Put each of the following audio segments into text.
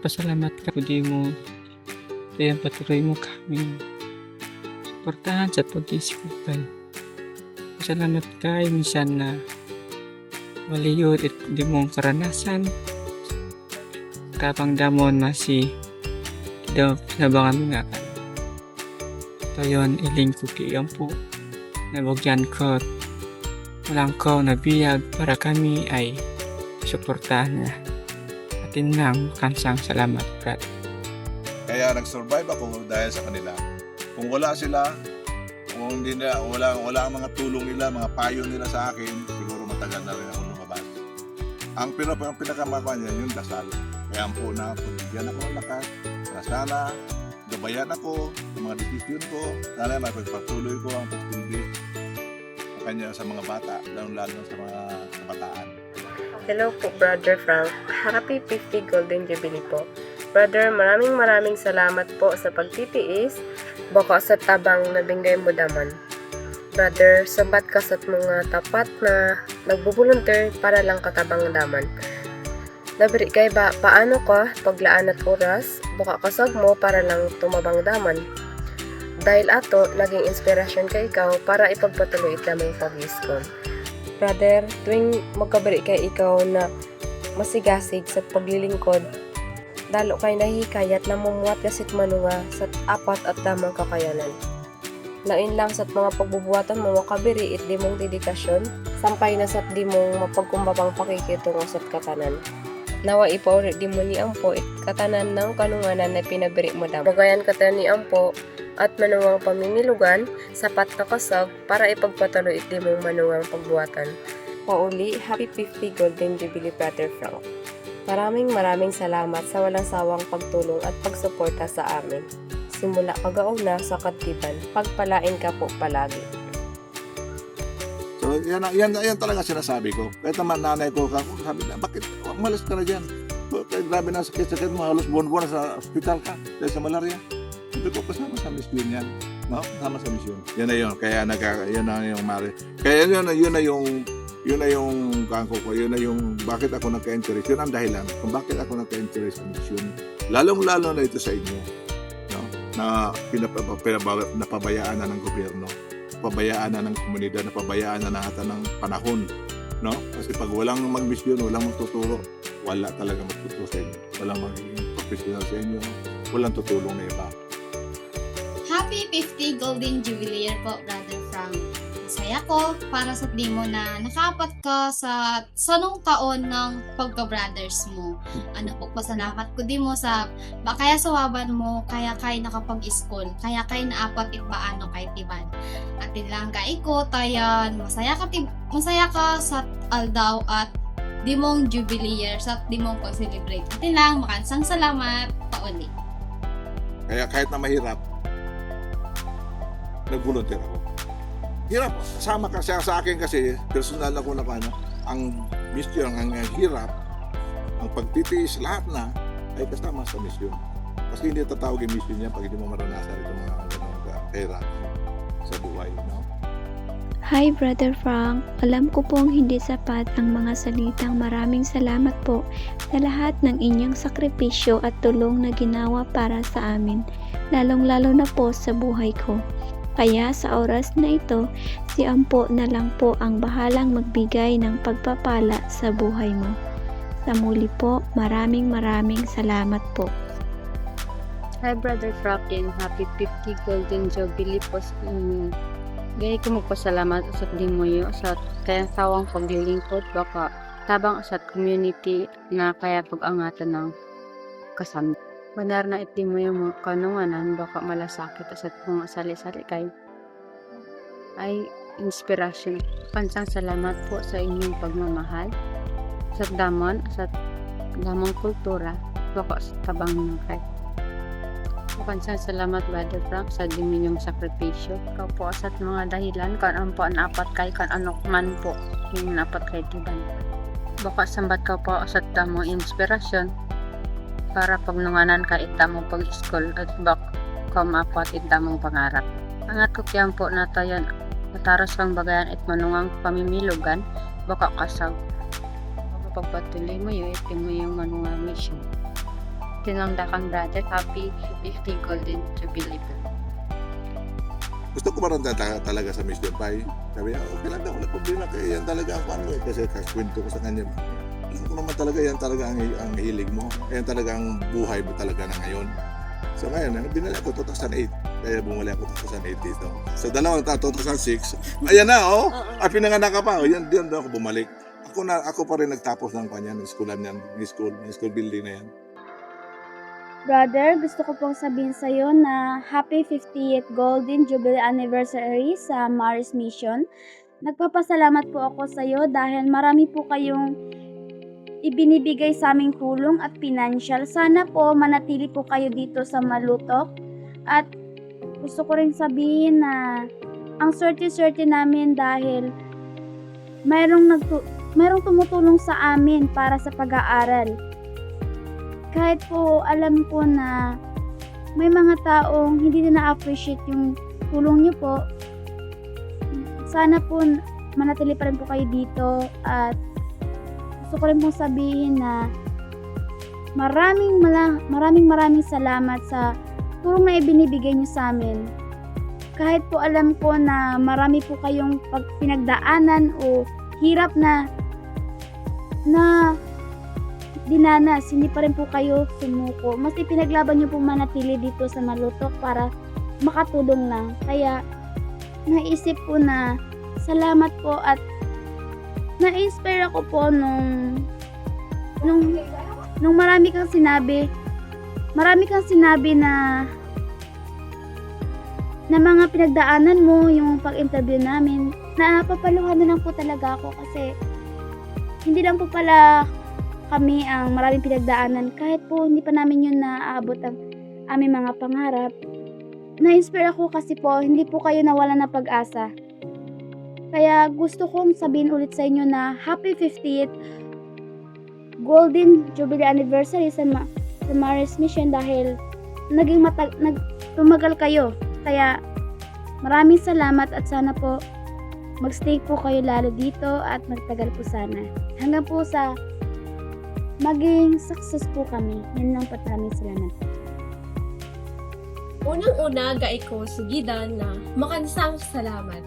Pasalamat ka po di mo. Kaya patuloy mo kami. Suportahan sa pag-isikupay. Pasalamat ka minsan na maliyod at di mong karanasan. Kapang damon masih daw nabangan nga ka. Tayon iling ko kiyang po. Nabagyan ko. Walang ko nabiyag para kami ay suportahan niya. Atin lang kansang salamat Brad. Kaya nag-survive ako dahil sa kanila. Kung wala sila, kung hindi na, wala ang mga tulong nila, mga payo nila sa akin, siguro matagal na rin ako lumabas. Ang pinakamakwa niya, yung dasal. Kaya po na pagbigyan ako ng lakas, na sana gabayan ako sa mga desisyon ko, sana mapagpatuloy ko ang pagtindi sa kanya sa mga bata, lalo sa mga kabataan. Hello po, Brother Frank. Happy 50 Golden Jubilee po. Brother, maraming salamat po sa pagtitiis, baka sa tabang nabingay mo daman. Brother, sabat ka sa mga tapat na nagbubulunter para lang katabang daman. Nabiri kay ba, paano ka paglaan at oras, baka kasag mo para lang tumabang daman. Dahil ato, naging inspirasyon ka ikaw para ipagpatuloy ita mong pag-iskon. Brother, tuwing magkabari kay ikaw na masigasig sa paglilingkod, dalo kay nahikayat na mumuwat kasit manunga sa apat at damang kakayanan. Lain lang sa mga pagbubuhatan mo makabiri it di mong dedikasyon, sampay na sa di mong mapagkumbabang pakikitungo sa katanan. Nawa ipaulit di mo ni Ampo it katanan ng kanunganan na pinabiri mo dam. Bagayan katanan ni Ampo at manuwang pamimilugan, sapat na kasag para ipagpatuloy it di mong manuwang pagbuhatan. Pauli, Happy 50 Golden Jubilee Brother Frank. Maraming salamat sa walang sawang pagtulong at pagsuporta sa amin. Simula kagauna sa katiban, pagpalain ka po palagi. So yan talaga sinasabi ko. Kahit naman nanay ko, sabi na, bakit umalis ka na dyan? Kahit grabe na sakit mo, halos buwan-buwan sa ospital ka dahil sa malaria. Hindi ko kasama sa misyon yan. No? Kasama sa misyon. Yan na yun. Kaya yun na yung mari. Kaya yun na yung kangko ko. Yun na yung bakit ako nagka-interest. Yun ang dahilan kung bakit ako nagka-interest sa misyon. Lalong-lalo na ito sa inyo. No? Na napabayaan na ng gobyerno. Napabayaan na ng komunidad. Napabayaan na natin ng panahon. No? Kasi pag walang mag-misyon, walang magtuturo, wala talaga magtuturo sa inyo. Walang magiging professional sa inyo. Walang tutulong na iba. Happy 50 Golden Jubilee year po, Brother Frank. Masaya ko para sa di mo na nakapat ka sa sanong taon ng pagka-brothers mo. Ano po, pasalamat ko di mo sa kaya sawaban mo, kaya kay nakapag-school, kaya kay naapat ikbaano kay tiban. At lang ka iko, tayan, masaya ka sa aldaw at di mong Jubilee year at di mong pag-celebrate. At lang, makansang salamat, pauli. Kaya kahit na mahirap, nag-volunteer ako. Hirap, kasama ka siya sa akin kasi personal ako na paano, ang mission, ang hirap, ang pagtitiis, lahat na ay kasama sa mission. Kasi hindi tatawag yung mission niya pag hindi mo maranasan itong mga kahirap sa buhay. No? Hi Brother Frank, alam ko pong hindi sapat ang mga salitang maraming salamat po sa lahat ng inyong sakripisyo at tulong na ginawa para sa amin, lalong-lalo na po sa buhay ko. Kaya sa oras na ito, si Ampo na lang po ang bahalang magbigay ng pagpapala sa buhay mo. Sa muli po, maraming salamat po. Hi Brother Franklin, happy 50 Golden Jubilee po sa inyo. Gaya ko magpasalamat sa mo sa kayang sawang paglilingkod baka tabang sa community na kaya pag-angatan ng kasama. Manar na iti mo yung mga kanunganan baka malasakit at mga sali-sali kay ay inspirasyon. Pansang salamat po sa inyong pagmamahal sa damon kultura baka sa tabang ng kay. Pansang salamat Brother Frank sa diminyong sakripisyo. Ikaw po sa mga dahilan kan ang po apat kay kan anok man po yung apat kay tiban. Baka sambat ka po sa tamo inspirasyon para pagnunganan ka itamong pag-school at bak kamapat itamong pangarap. Angat ko kiyang po na tayo mataros kang bagayan at manungang pamimilugan baka kasag. Pagpatuloy mo yun, itin mo yung manungang mission. tinangdakan, brother. Happy 50 Golden Jubilee po. Gusto ko maranda talaga sa Mission Pai. Sabi niya, okay lang daw, wala problema. Kaya yan talaga ang paano eh. Kasi kwento ko sa kanya, alam ko naman talaga yan talaga ang hilig mo. Yan talaga ang buhay mo talaga na ngayon. So ngayon, binali ako 2008. Kaya bumali ako 2008 dito. So dalawang taon, 2006. Ayan na, oh. At pinanganak ka pa. Oh. Yan ako bumalik. Ako pa rin nagtapos ng kanya, ng schoolan yan. Yung school building na yan. Brother, gusto ko pong sabihin sa iyo na Happy 50th Golden Jubilee Anniversary sa Maris Mission. Nagpapasalamat po ako sa iyo dahil marami po kayong ibinibigay sa aming tulong at financial. Sana po manatili po kayo dito sa Malutok. At gusto ko rin sabihin na ang swerte-swerte namin dahil mayroong tumutulong sa amin para sa pag-aaral. Kahit po alam ko na may mga taong hindi na na-appreciate yung tulong niyo po, sana po manatili pa rin po kayo dito. At gusto ko rin pong sabihin na maraming salamat sa tulong na ibinibigay niyo sa amin. Kahit po alam ko na marami po kayong pinagdaanan o hirap na dinanas, hindi pa rin po kayo sumuko. Mas ipinaglaban niyo po manatili dito sa Malutok para makatulong lang. Kaya naisip ko na salamat po at na-inspire ako po nung marami kang sinabi na mga pinagdaanan mo, yung pag-interview namin. Napapaluhan na lang po talaga ako kasi hindi lang po pala kami ang maraming pinagdaanan. Kahit po hindi pa namin yun naaabot ang aming mga pangarap. Na-inspire ako kasi po hindi po kayo nawalan ng pag-asa. Kaya gusto kong sabihin ulit sa inyo na Happy 50th Golden Jubilee Anniversary sa Maris Mission dahil tumagal kayo. Kaya maraming salamat at sana po magstay po kayo lalo dito at magtagal po sana. Hanggang po sa maging success po kami. Yan lang po, maraming salamat. Unang-una, gai ko sugidan na makansang salamat.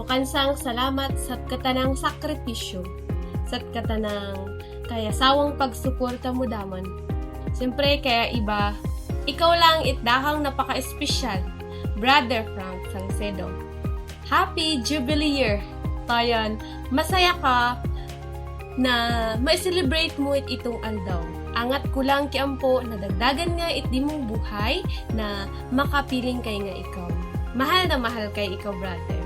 Makansang salamat sa katanang sakripisyo, sa katanang kaya sawang pagsuporta mo damon. Siyempre, kaya iba, ikaw lang itdahang napaka-espesyal, Brother Frank Salcedo. Happy Jubilee Year! Tayan, masaya ka na ma-celebrate mo itong aldaw. Angat ko lang kiampo na dagdagan nga di mong buhay na makapiling kay nga ikaw. Mahal na mahal kay ikaw, brother.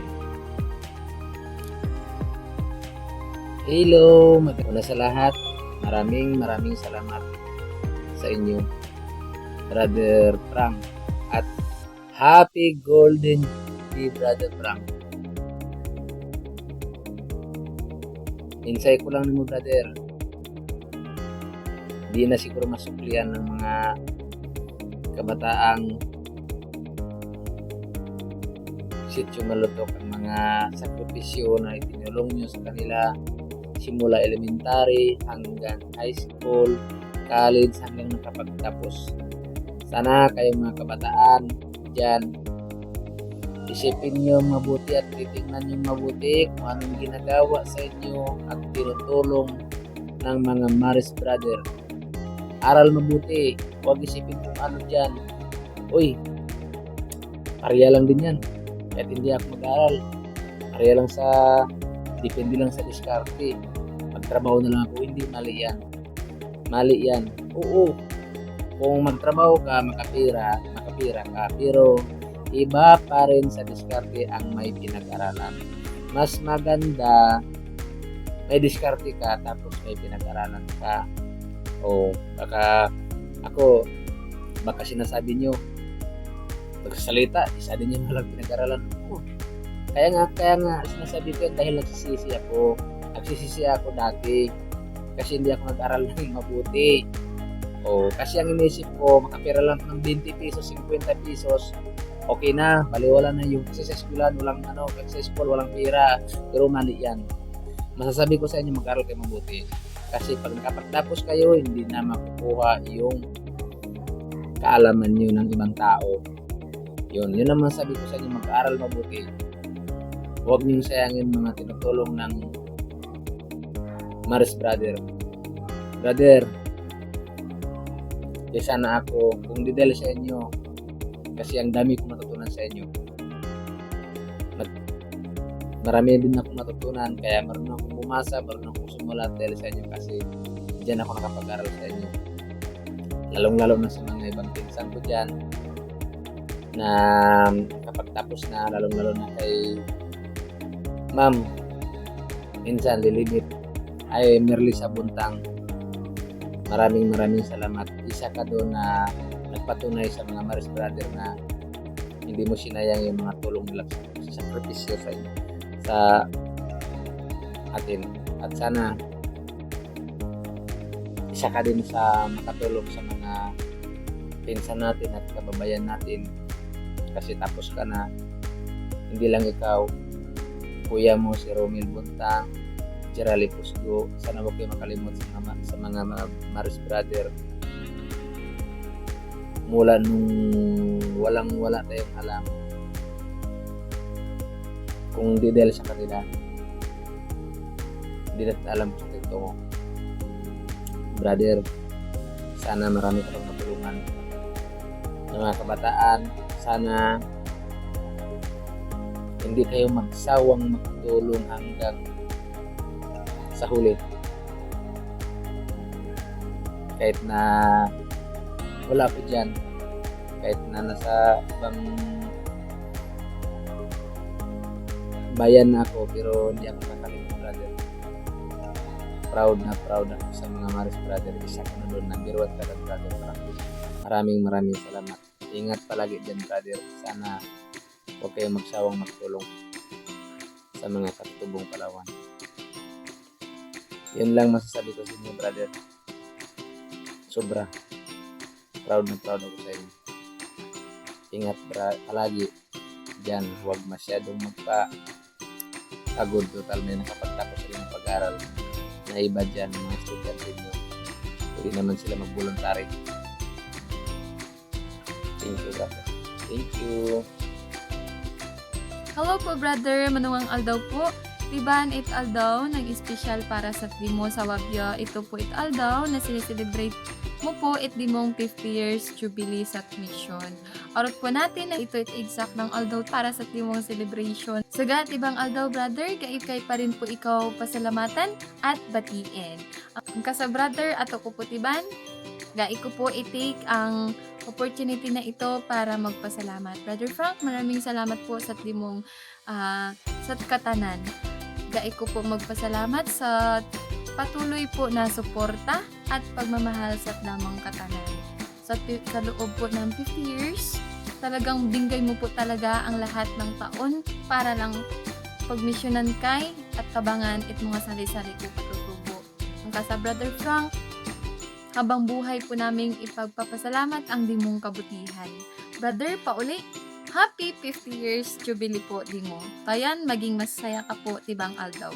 Hello! Una sa lahat, maraming salamat sa inyo, Brother Frank. At Happy Golden Jubilee, Brother Frank. Insay ko lang mo, brother. Di na siguro masuklian ng mga kabataang sityo Malutok ang mga sakripisyo na itinulong nyo sa kanila simula elementary hanggang high school, college hanggang nakapagtapos. Sana kayong mga kabataan dyan, isipin nyo mabuti at titingnan nyo mabuti kung anong ginagawa sa inyo at tinutulong ng mga Maris Brother. Aral mabuti, huwag isipin kung ano dyan. Uy, parya lang din yan. Kahit hindi ako mag-aral, parya lang sa, depende lang sa diskarte. Magtrabaho na lang ako, hindi, mali yan. Mali yan. Oo, kung magtrabaho ka, makapira ka, pero iba pa rin sa diskarte ang may pinag-aralan. Mas maganda may diskarte ka tapos may pinag-aralan ka. O baka ako, baka sinasabi nyo magsasalita, isa din yung walang pinag-aralan ko. Kaya nga sinasabi ko yun dahil nagsisisi ako dati kasi hindi ako nag-aral ng mabuti. O kasi ang inisip ko, makapira lang ng 20 pesos, 50 pesos, okay na, baliwala na yung kasi sa eskwelahan, walang pera, pero mali yan. Masasabi ko sa inyo, mag-aral kayo mabuti. Kasi pag nakapagtapos kayo, hindi na makukuha yung kaalaman nyo ng ibang tao. Yun naman sabi ko sa inyo, mag-aaral mabuti. Huwag niyong sayangin mga tinutulong ng Maris Brother. Brother, sana ako, kung di dahil sa inyo, kasi ang dami kong matutunan sa inyo. Marami din akong matutunan, kaya marunong akong bumasa, marunong akong sumulat dahil sa inyo kasi diyan ako nakapag-aral sa inyo. Lalong-lalo na sa mga ibang pinsan ko dyan na kapag tapos na, lalong-lalo na kay Ma'am Insan Lilimit ay Merly sa Buntang. Maraming salamat. Isa ka doon na nagpatunay sa mga Maris Brother na hindi mo sinayang yung mga tulong nila sa sakripisyo sa atin. At sana isa ka din sa makatulong sa mga pinsan natin at kababayan natin kasi tapos ka na. Hindi lang ikaw, kuya mo si Romel Buntang, Gerald Pusgo, sana huwag kayo makalimot sa mga Maris Brother. Mula nung wala tayong alam, kung di dahil sa kanila, hindi natin alam kung ito mo. Brother, sana marami kang matulungan ng mga kabataan. Sana hindi kayo magsawang magtulong hanggang sa huli. Kahit na wala ko dyan, kahit na nasa ibang bayan na ako, pero hindi ako nakalimutan, brother. Proud ako sa mga Maris Brother. Isa ko na doon, number 1 ka na, brother. Maraming salamat. Ingat palagi dyan, brother. Sana huwag kayong magsawang magtulong sa mga katutubong Palawan. Yun lang masasabi ko sa inyo, brother. Sobra. Proud ako sa inyo. Ingat palagi dyan. Huwag masyadong magpa-agod. Total may nakapagtapos rin ng pag-aral. Na iba dyan, mga estudyante nyo. Pwede naman sila mag-voluntary. Thank you, brother. Thank you. Hello po, brother. Manungang aldaw po. Tiban it aldaw, nag-espesyal para sa Dimo sa Wabyo. Ito po it aldaw na sineselebrate mo po it Dimong 50 years jubilee sa mission. Orot po natin na ito it exact ng aldaw para sa Dimong celebration. Sagat ibang aldaw, brother, kay pa rin po ikaw pasalamatan at batiin. Ang kasa, brother, ato ko po tiban, gai ko po i-take ang opportunity na ito para magpasalamat. Brother Frank, maraming salamat po sa Dimong sa katanan. Gai ko po magpasalamat sa patuloy po na suporta at pagmamahal sa damang katanan. Sa loob po ng 50 years, talagang binggay mo po talaga ang lahat ng taon para lang pagmisyonan kay at kabangan it mga sali-sali ko patutubo. Ang kasa, Brother Frank, habang buhay po naming ipagpapasalamat ang Dimong kabutihan. Brother, pauli, happy 50 years jubilee po, Dimo. Tayan, maging masaya ka po, tibang aldaw.